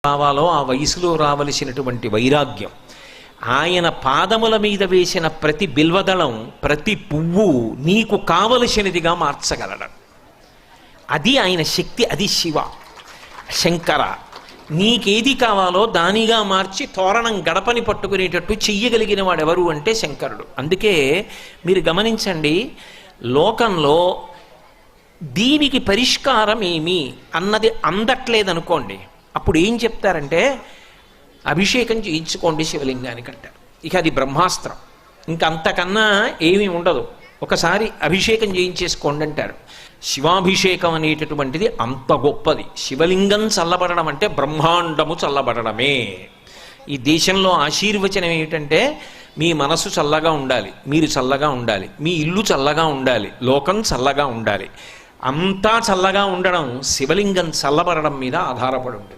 రావాలో ఆ వయసులో రావలసినటువంటి వైరాగ్యం, ఆయన పాదముల మీద వేసిన ప్రతి బిల్వదళం, ప్రతి పువ్వు నీకు కావలసినదిగా మార్చగలడు. అది ఆయన శక్తి, అది శివ. శంకర నీకేది కావాలో దానిగా మార్చి తోరణం గడపని పట్టుకునేటట్టు చెయ్యగలిగిన వాడెవరు అంటే శంకరుడు. అందుకే మీరు గమనించండి, లోకంలో దీనికి పరిష్కారం ఏమి అన్నది అందట్లేదనుకోండి, అప్పుడు ఏం చెప్తారంటే అభిషేకం చేయించుకోండి శివలింగానికి అంటారు. ఇక అది బ్రహ్మాస్త్రం, ఇంకంతకన్నా ఏమీ ఉండదు. ఒకసారి అభిషేకం చేయించేసుకోండి అంటారు. శివాభిషేకం అనేటటువంటిది అంత గొప్పది. శివలింగం చల్లబడడం అంటే బ్రహ్మాండము చల్లబడడమే. ఈ దేశంలో ఆశీర్వచనం ఏమిటంటే మీ మనసు చల్లగా ఉండాలి, మీరు చల్లగా ఉండాలి, మీ ఇల్లు చల్లగా ఉండాలి, లోకం చల్లగా ఉండాలి. అంతా చల్లగా ఉండడం శివలింగం చల్లబడడం మీద ఆధారపడి ఉంటుంది.